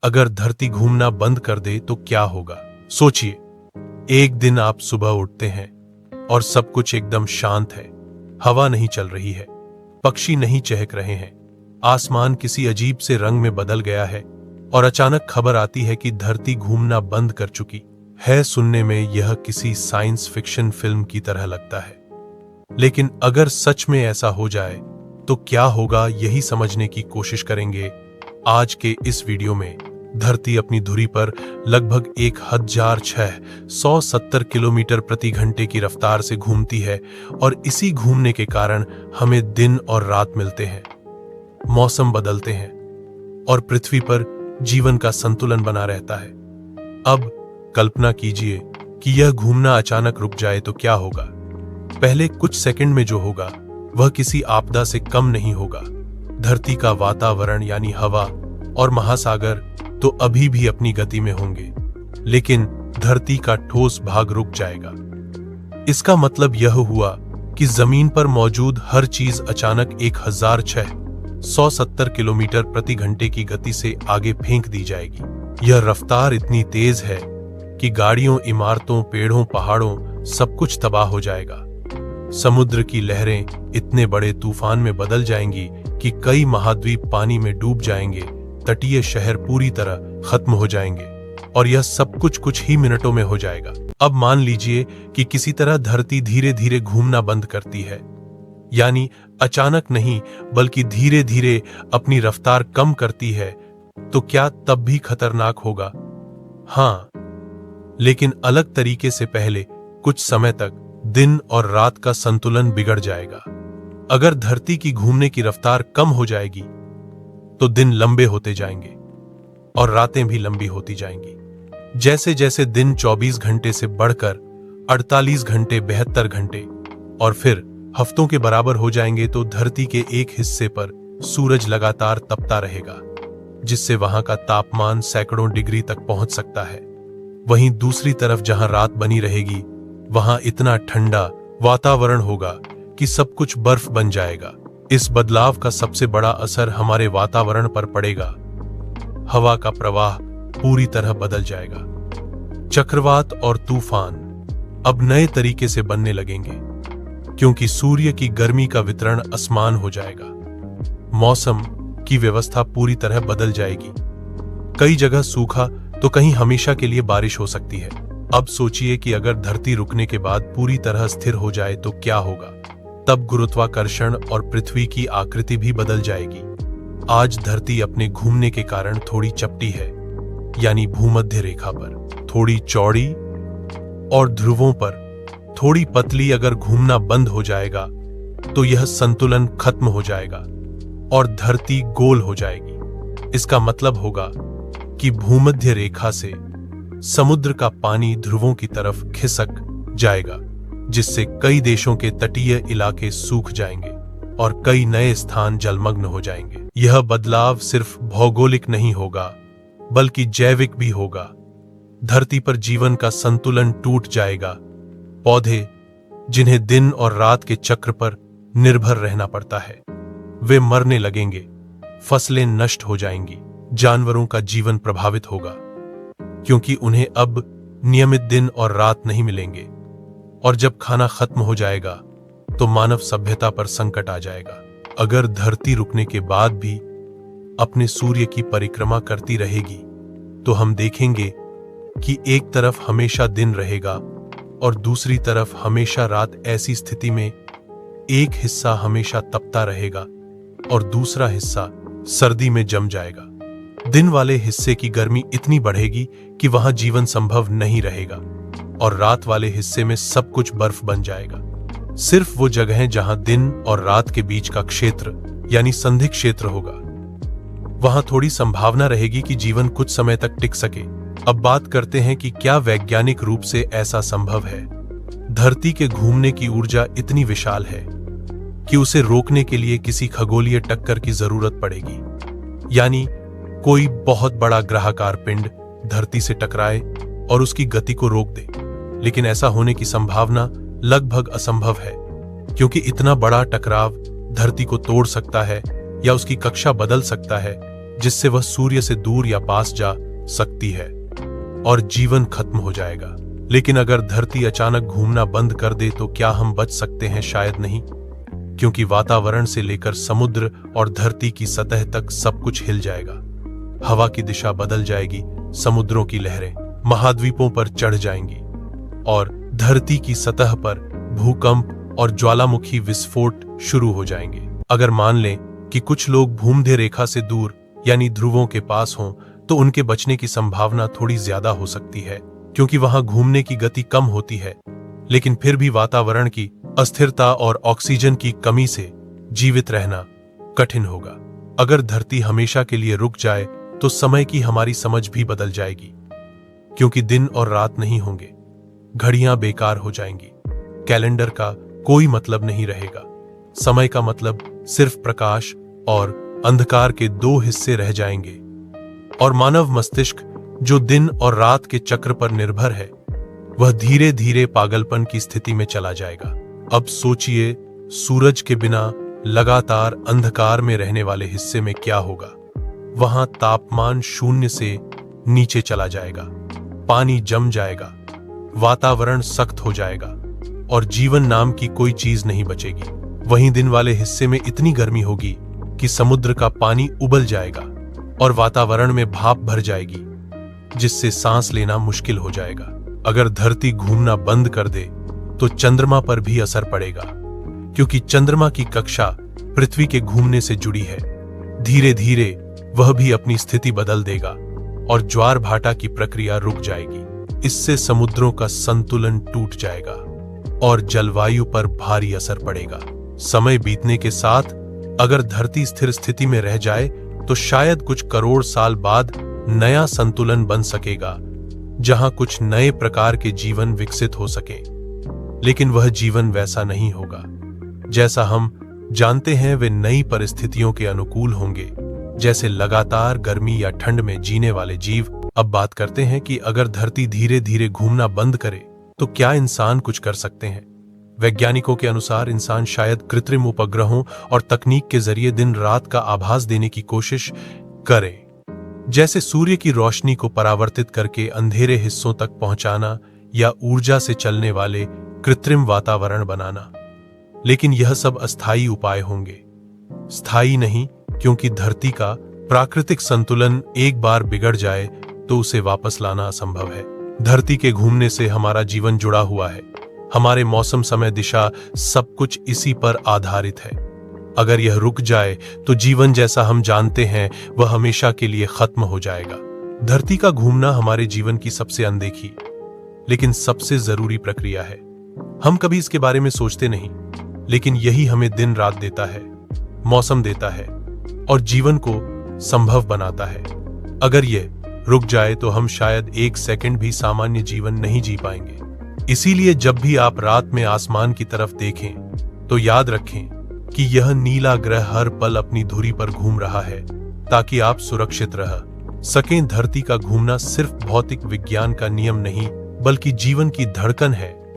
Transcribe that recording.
अगर धरती घूमना बंद कर दे तो क्या होगा? सोचिए, एक दिन आप सुबह उठते हैं और सब कुछ एकदम शांत है। हवा नहीं चल रही है, पक्षी नहीं चहक रहे हैं, आसमान किसी अजीब से रंग में बदल गया है और अचानक खबर आती है कि धरती घूमना बंद कर चुकी है। सुनने में यह किसी साइंस फिक्शन फिल्म की तरह लगता है, लेकिन अगर सच में ऐसा हो जाए तो क्या होगा, यही समझने की कोशिश करेंगे आज के इस वीडियो में। धरती अपनी धुरी पर लगभग 1670 किलोमीटर प्रति घंटे की रफ्तार से घूमती है और इसी घूमने के कारण हमें दिन और रात मिलते हैं, मौसम बदलते हैं और पृथ्वी पर जीवन का संतुलन बना रहता है। अब कल्पना कीजिए कि यह घूमना अचानक रुक जाए तो क्या होगा। पहले कुछ सेकंड में जो होगा वह किसी आपदा से कम नहीं होगा। धरती का वातावरण यानी हवा और महासागर तो अभी भी अपनी गति में होंगे, लेकिन धरती का ठोस भाग रुक जाएगा। इसका मतलब यह हुआ कि जमीन पर मौजूद हर चीज अचानक 1670 किलोमीटर प्रति घंटे की गति से आगे फेंक दी जाएगी। यह रफ्तार इतनी तेज है कि गाड़ियों, इमारतों, पेड़ों, पहाड़ों सब कुछ तबाह हो जाएगा। समुद्र की लहरें इतने बड़े तूफान में बदल जाएंगी कि कई महाद्वीप पानी में डूब जाएंगे, तटीय शहर पूरी तरह खत्म हो जाएंगे और यह सब कुछ ही मिनटों में हो जाएगा। अब मान लीजिए कि किसी तरह धरती धीरे धीरे घूमना बंद करती है, यानी अचानक नहीं बल्कि धीरे धीरे अपनी रफ्तार कम करती है, तो क्या तब भी खतरनाक होगा? हाँ, लेकिन अलग तरीके से। पहले कुछ समय तक दिन और रात का संतुलन बिगड़ जाएगा। अगर धरती की घूमने की रफ्तार कम हो जाएगी तो दिन लंबे होते जाएंगे और रातें भी लंबी होती जाएंगी। जैसे जैसे दिन 24 घंटे से बढ़कर 48 घंटे, 72 घंटे और फिर हफ्तों के बराबर हो जाएंगे तो धरती के एक हिस्से पर सूरज लगातार तपता रहेगा, जिससे वहां का तापमान सैकड़ों डिग्री तक पहुंच सकता है। वहीं दूसरी तरफ जहां रात बनी रहेगी, वहां इतना ठंडा वातावरण होगा कि सब कुछ बर्फ बन जाएगा। इस बदलाव का सबसे बड़ा असर हमारे वातावरण पर पड़ेगा। हवा का प्रवाह पूरी तरह बदल जाएगा। चक्रवात और तूफान अब नए तरीके से बनने लगेंगे, क्योंकि सूर्य की गर्मी का वितरण असमान हो जाएगा। मौसम की व्यवस्था पूरी तरह बदल जाएगी। कई जगह सूखा तो कहीं हमेशा के लिए बारिश हो सकती है। अब सोचिए कि अगर धरती रुकने के बाद पूरी तरह स्थिर हो जाए तो क्या होगा। तब गुरुत्वाकर्षण और पृथ्वी की आकृति भी बदल जाएगी। आज धरती अपने घूमने के कारण थोड़ी चपटी है, यानी भूमध्य रेखा पर थोड़ी चौड़ी और ध्रुवों पर थोड़ी पतली। अगर घूमना बंद हो जाएगा तो यह संतुलन खत्म हो जाएगा और धरती गोल हो जाएगी। इसका मतलब होगा कि भूमध्य रेखा से समुद्र का पानी ध्रुवों की तरफ खिसक जाएगा, जिससे कई देशों के तटीय इलाके सूख जाएंगे और कई नए स्थान जलमग्न हो जाएंगे। यह बदलाव सिर्फ भौगोलिक नहीं होगा, बल्कि जैविक भी होगा। धरती पर जीवन का संतुलन टूट जाएगा। पौधे, जिन्हें दिन और रात के चक्र पर निर्भर रहना पड़ता है, वे मरने लगेंगे। फसलें नष्ट हो जाएंगी। जानवरों का जीवन प्रभावित होगा, क्योंकि उन्हें अब नियमित दिन और रात नहीं मिलेंगे। और जब खाना खत्म हो जाएगा तो मानव सभ्यता पर संकट आ जाएगा। अगर धरती रुकने के बाद भी अपने सूर्य की परिक्रमा करती रहेगी तो हम देखेंगे कि एक तरफ हमेशा दिन रहेगा और दूसरी तरफ हमेशा रात। ऐसी स्थिति में एक हिस्सा हमेशा तपता रहेगा और दूसरा हिस्सा सर्दी में जम जाएगा। दिन वाले हिस्से की गर्मी इतनी बढ़ेगी कि वहां जीवन संभव नहीं रहेगा और रात वाले हिस्से में सब कुछ बर्फ बन जाएगा। सिर्फ वो जगहें जहां दिन और रात के बीच का क्षेत्र यानी संधि क्षेत्र होगा, वहां थोड़ी संभावना रहेगी कि जीवन कुछ समय तक टिक सके। अब बात करते हैं कि क्या वैज्ञानिक रूप से ऐसा संभव है। धरती के घूमने की ऊर्जा इतनी विशाल है कि उसे रोकने के लिए किसी खगोलीय टक्कर की जरूरत पड़ेगी, यानी कोई बहुत बड़ा ग्रहाकार पिंड धरती से टकराए और उसकी गति को रोक दे। लेकिन ऐसा होने की संभावना लगभग असंभव है, क्योंकि इतना बड़ा टकराव धरती को तोड़ सकता है या उसकी कक्षा बदल सकता है, जिससे वह सूर्य से दूर या पास जा सकती है और जीवन खत्म हो जाएगा। लेकिन अगर धरती अचानक घूमना बंद कर दे तो क्या हम बच सकते हैं? शायद नहीं, क्योंकि वातावरण से लेकर समुद्र और धरती की सतह तक सब कुछ हिल जाएगा। हवा की दिशा बदल जाएगी, समुद्रों की लहरें महाद्वीपों पर चढ़ जाएंगी और धरती की सतह पर भूकंप और ज्वालामुखी विस्फोट शुरू हो जाएंगे। अगर मान लें कि कुछ लोग भूमध्य रेखा से दूर यानी ध्रुवों के पास हों, तो उनके बचने की संभावना थोड़ी ज्यादा हो सकती है, क्योंकि वहां घूमने की गति कम होती है। लेकिन फिर भी वातावरण की अस्थिरता और ऑक्सीजन की कमी से जीवित रहना कठिन होगा। अगर धरती हमेशा के लिए रुक जाए तो समय की हमारी समझ भी बदल जाएगी, क्योंकि दिन और रात नहीं होंगे, घड़ियां बेकार हो जाएंगी, कैलेंडर का कोई मतलब नहीं रहेगा। समय का मतलब सिर्फ प्रकाश और अंधकार के दो हिस्से रह जाएंगे और मानव मस्तिष्क, जो दिन और रात के चक्र पर निर्भर है, वह धीरे धीरे पागलपन की स्थिति में चला जाएगा। अब सोचिए, सूरज के बिना लगातार अंधकार में रहने वाले हिस्से में क्या होगा। वहां तापमान शून्य से नीचे चला जाएगा, पानी जम जाएगा, वातावरण सख्त हो जाएगा और जीवन नाम की कोई चीज नहीं बचेगी। वहीं दिन वाले हिस्से में इतनी गर्मी होगी कि समुद्र का पानी उबल जाएगा और वातावरण में भाप भर जाएगी, जिससे सांस लेना मुश्किल हो जाएगा। अगर धरती घूमना बंद कर दे तो चंद्रमा पर भी असर पड़ेगा, क्योंकि चंद्रमा की कक्षा पृथ्वी के घूमने से जुड़ी है। धीरे धीरे वह भी अपनी स्थिति बदल देगा और ज्वार भाटा की प्रक्रिया रुक जाएगी। इससे समुद्रों का संतुलन टूट जाएगा और जलवायु पर भारी असर पड़ेगा। समय बीतने के साथ अगर धरती स्थिर स्थिति में रह जाए तो शायद कुछ करोड़ साल बाद नया संतुलन बन सकेगा, जहां कुछ नए प्रकार के जीवन विकसित हो सके। लेकिन वह जीवन वैसा नहीं होगा जैसा हम जानते हैं। वे नई परिस्थितियों के अनुकूल होंगे, जैसे लगातार गर्मी या ठंड में जीने वाले जीव। अब बात करते हैं कि अगर धरती धीरे धीरे घूमना बंद करे तो क्या इंसान कुछ कर सकते हैं? वैज्ञानिकों के अनुसार इंसान शायद कृत्रिम उपग्रहों और तकनीक के जरिए दिन रात का आभास देने की कोशिश करे, जैसे सूर्य की रोशनी को परावर्तित करके अंधेरे हिस्सों तक पहुंचाना या ऊर्जा से चलने वाले कृत्रिम वातावरण बनाना। लेकिन यह सब अस्थायी उपाय होंगे, स्थायी नहीं, क्योंकि धरती का प्राकृतिक संतुलन एक बार बिगड़ जाए तो उसे वापस लाना असंभव है। धरती के घूमने से हमारा जीवन जुड़ा हुआ है। हमारे मौसम, समय, दिशा, सब कुछ इसी पर आधारित है। अगर यह रुक जाए तो जीवन जैसा हम जानते हैं वह हमेशा के लिए खत्म हो जाएगा। धरती का घूमना हमारे जीवन की सबसे अनदेखी लेकिन सबसे जरूरी प्रक्रिया है। हम कभी इसके बारे में सोचते नहीं, लेकिन यही हमें दिन रात देता है, मौसम देता है और जीवन को संभव बनाता है। अगर यह रुक जाए तो हम शायद एक सेकंड भी सामान्य जीवन नहीं जी पाएंगे। इसीलिए जब भी आप रात में आसमान की तरफ देखें तो याद रखें कि यह नीला ग्रह हर पल अपनी धुरी पर घूम रहा है ताकि आप सुरक्षित रह सकें। धरती का घूमना सिर्फ भौतिक विज्ञान का नियम नहीं, बल्कि जीवन की धड़कन है,